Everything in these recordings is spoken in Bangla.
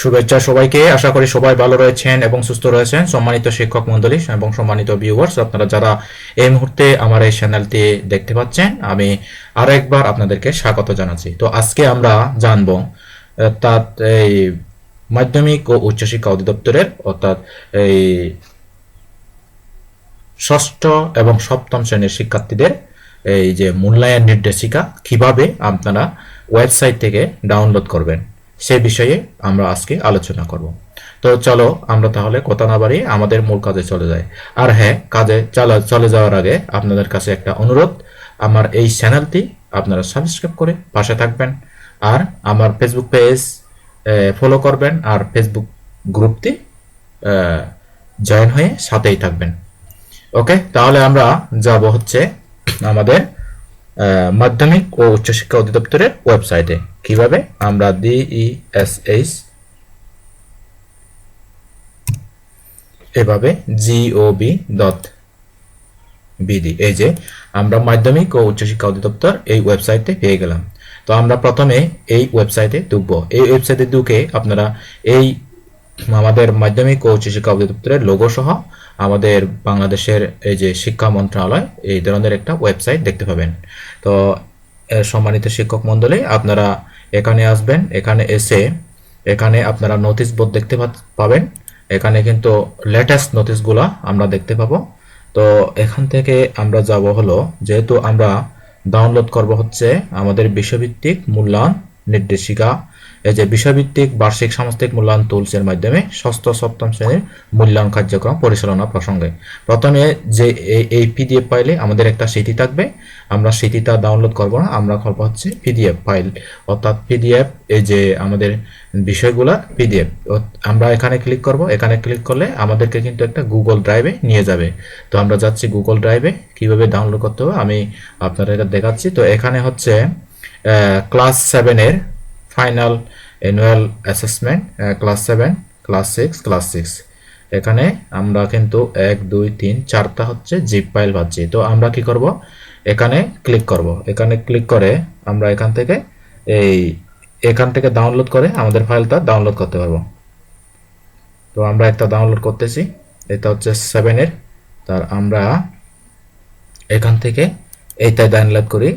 শুভেচ্ছা সবাইকে। আশা করি সবাই ভালো রয়েছেন এবং সুস্থ রয়েছেন। সম্মানিত শিক্ষক মণ্ডলী এবং সম্মানিত ভিউয়ার্স, আপনারা যারা এই মুহূর্তে আমার এই চ্যানেলটি দেখতে পাচ্ছেন, আমি আরো একবার আপনাদেরকে স্বাগত জানাচ্ছি। তো আজকে আমরা জানবো অর্থাৎ এই মাধ্যমিক ও উচ্চশিক্ষা অধিদপ্তরের অর্থাৎ এই ষষ্ঠ এবং সপ্তম শ্রেণীর শিক্ষার্থীদের এই যে মূল্যায়ন নির্দেশিকা কিভাবে আপনারা ওয়েবসাইট থেকে ডাউনলোড করবেন সে বিষয়ে আমরা আজকে আলোচনা করব। তো চলো আমরা তাহলে কথা না বাড়িয়ে আমাদের মূল কাজে চলে যাই। আর হ্যাঁ, কাজে চলে যাওয়ার আগে আপনাদের কাছে একটা অনুরোধ, আমার এই চ্যানেলটি আপনারা সাবস্ক্রাইব করে পাশে থাকবেন, আর আমার ফেসবুক পেজ ফলো করবেন, আর ফেসবুক গ্রুপটি জয়েন হয়ে সাথেই থাকবেন। ওকে, তাহলে আমরা যাব হচ্ছে আমাদের মাধ্যমিক ও উচ্চশিক্ষা অধিদপ্তরের ওয়েবসাইটে। কিভাবে আমরা DESH এভাবে gov.bd, এই যে আমরা মাধ্যমিক ও উচ্চশিক্ষা অধিদপ্তর এই ওয়েবসাইটে পেয়ে গেলাম। তো আমরা প্রথমে এই ওয়েবসাইটে ঢুকবো। এই ওয়েবসাইটে ঢুকে আপনারা এই আমাদের মাধ্যমিক ও উচ্চশিক্ষা অধিদপ্তরের লোগো সহ আমাদের বাংলাদেশের এই যে শিক্ষা মন্ত্রণালয় এই ধরনের একটা ওয়েবসাইট দেখতে পাবেন। তো সম্মানিত শিক্ষক মণ্ডলী, আপনারা এখানে আসবেন। এখানে এসে এখানে আপনারা নোটিশ বোর্ড দেখতে পাবেন। এখানে কিন্তু লেটেস্ট নোটিশগুলো আমরা দেখতে পাবো। তো এখান থেকে আমরা যাব হলো, যেহেতু আমরা ডাউনলোড করব হচ্ছে আমাদের বিষয়ভিত্তিক মূল্যায়ন নির্দেশিকা, এই যে বিষয়ভিত্তিক বার্ষিক সামষ্টিক মূল্যায়ন টুলস এর মাধ্যমে ষষ্ঠ সপ্তম শ্রেণীর মূল্যায়ন কার্যক্রম পরিচালনা প্রসঙ্গে প্রথমে যে এই পিডিএফ ফাইলে আমাদের একটা সিটি থাকবে। আমরা সিটিটা ডাউনলোড করব না, আমরা করব হচ্ছে পিডিএফ ফাইল, অর্থাৎ পিডিএফ, এই যে আমাদের বিষয়গুলা পিডিএফ। আমরা এখানে ক্লিক করব। এখানে ক্লিক করলে আমাদেরকে কিন্তু একটা গুগল ড্রাইভে নিয়ে যাবে। তো আমরা যাচ্ছি গুগল ড্রাইভে। কিভাবে ডাউনলোড করতে হবে আমি আপনাদের দেখাচ্ছি। তো এখানে হচ্ছে ক্লাস 7 এর final annual assessment, class 7, class 6, class 6। এখানে আমরা কিন্তু 1 2 3 4টা হচ্ছে জিপ ফাইল পাচ্ছি। তো আমরা কি করব, এখানে ক্লিক করব। এখানে ক্লিক করে আমরা এখান থেকে ডাউনলোড করে আমাদের ফাইলটা ডাউনলোড করতে পারবো। তো আমরা একটা ডাউনলোড করতেছি, এটা হচ্ছে 7 এর। তার আমরা এখান থেকে এইটা ডাউনলোড করি।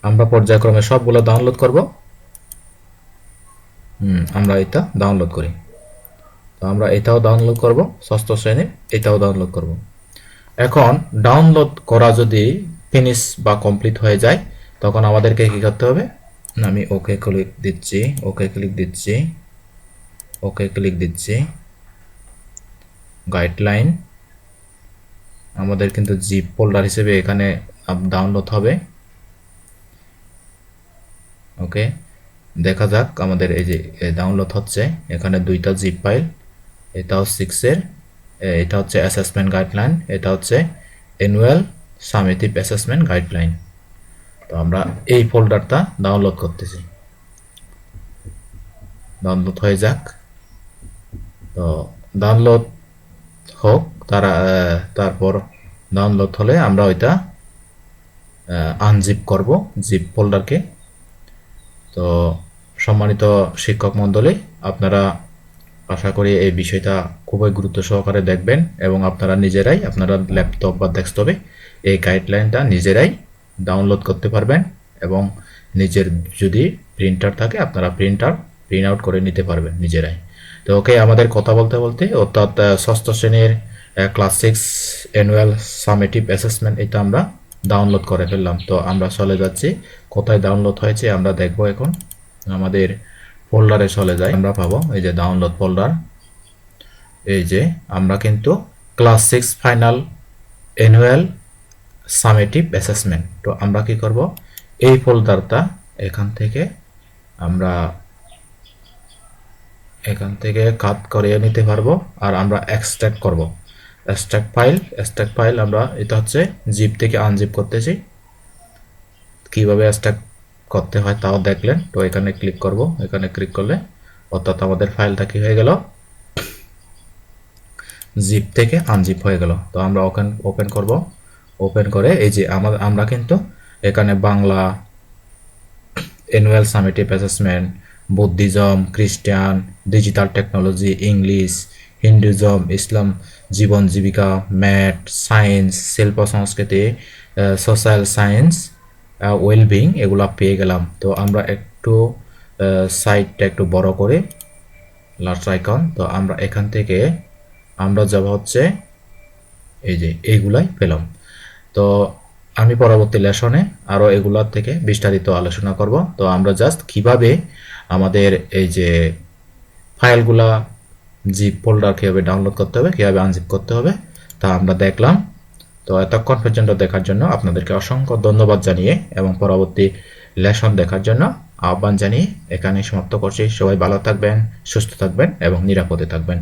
আমরা পর্যায়ক্রমে সবগুলো ডাউনলোড করব। আমরা এটা ডাউনলোড করি। তো আমরা এটাও ডাউনলোড করব, ষষ্ঠ শ্রেণীর এটাও ডাউনলোড করব। এখন ডাউনলোড করা যদি ফিনিশ বা কমপ্লিট হয়ে যায়, তখন আমাদেরকে কি করতে হবে, আমি ওকে ক্লিক দিচ্ছি, ওকে ক্লিক দিচ্ছি, ওকে ক্লিক দিচ্ছি। গাইডলাইন আমাদের কিন্তু জিপ ফোল্ডার হিসেবে এখানে ডাউনলোড হবে। ওকে, দেখা যাক আমাদের এই যে ডাউনলোড হচ্ছে। এখানে দুইটা জিপ ফাইল, এটা হচ্ছে 6 এর, এটা হচ্ছে অ্যাসেসমেন্ট গাইডলাইন, এটা হচ্ছে অ্যানুয়াল সামেটিভ অ্যাসেসমেন্ট গাইডলাইন। তো আমরা এই ফোল্ডারটা ডাউনলোড করতেছি। ডাউনলোড হয়ে যাক। তো ডাউনলোড হোক, তারপর ডাউনলোড হলে আমরা ওইটা আনজিপ করব জিপ ফোল্ডারকে। তো সম্মানিত শিক্ষক মণ্ডলী, আপনারা আশা করি এই বিষয়টা খুবই গুরুত্ব সহকারে দেখবেন এবং আপনারা নিজেরাই আপনারা ল্যাপটপ বা ডেস্কটপে এই গাইডলাইনটা নিজেরাই ডাউনলোড করতে পারবেন, এবং নিজের যদি প্রিন্টার থাকে আপনারা প্রিন্ট আউট করে নিতে পারবেন নিজেরাই। তো ওকে, আমাদের কথা বলতে বলতে অর্থাৎ ষষ্ঠ শ্রেণীর ক্লাস 6 অ্যানুয়াল সামেটিভ অ্যাসেসমেন্ট এটা আমরা ডাউনলোড করে ফেললাম। তো আমরা চলে যাচ্ছি কোথায় ডাউনলোড হয়েছে আমরা দেখব। এখন আমাদের ফোল্ডারে চলে যাই, আমরা পাবো এই যে ডাউনলোড ফোল্ডার। এই যে আমরা কিন্তু class 6 final annual summative assessment. তো আমরা কি করব, এই ফোল্ডারটা এখান থেকে আমরা কাট করে নিতে পারবো, আর আমরা এক্সট্রাক্ট করব। এক্সট্রাক্ট ফাইল আমরা এটা হচ্ছে জিপ থেকে আনজিপ করতেছি। কিভাবে এক্সট্রাক্ট করতে হয় তাও দেখলেন। তো এখানে ক্লিক করব। এখানে ক্লিক করলে অর্থাৎ আমাদের ফাইলটা কি হয়ে গেল, জিপ থেকে আনজিপ হয়ে গেল। তো আমরা ওপেন করব। ওপেন করে এই যে আমরা কিন্তু এখানে Bangla annual summative assessment, Buddhism, খ্রিস্টান, ডিজিটাল টেকনোলজি, ইংলিশ, হিন্দুজম, ইসলাম, জীবন জীবিকা, ম্যাথ, সায়েন্স, শিল্প সংস্কৃতি, সোশ্যাল সায়েন্স, ওয়েলবিং, এগুলা পেয়ে গেলাম। তো আমরা একটু সাইটটা একটু বড় করে লাস্ট আইকন, তো আমরা এখান থেকে আমরা যাব হচ্ছে এই যে এইগুলাই পেলাম। তো আমি পরবর্তী লেসনে আরও এগুলার থেকে বিস্তারিত আলোচনা করব। তো আমরা জাস্ট কিভাবে আমাদের এই যে ফাইলগুলা জিপ ফোল্ডার কীভাবে ডাউনলোড করতে হবে, কীভাবে আনজিপ করতে হবে, তা আমরা দেখলাম। তো এতক্ষণ পর্যন্ত দেখার জন্য আপনাদেরকে অসংখ্য ধন্যবাদ জানিয়ে এবং পরবর্তী লেসন দেখার জন্য আহ্বান জানিয়ে এখানেই সমাপ্ত করছি। সবাই ভালো থাকবেন, সুস্থ থাকবেন এবং নিরাপদে থাকবেন।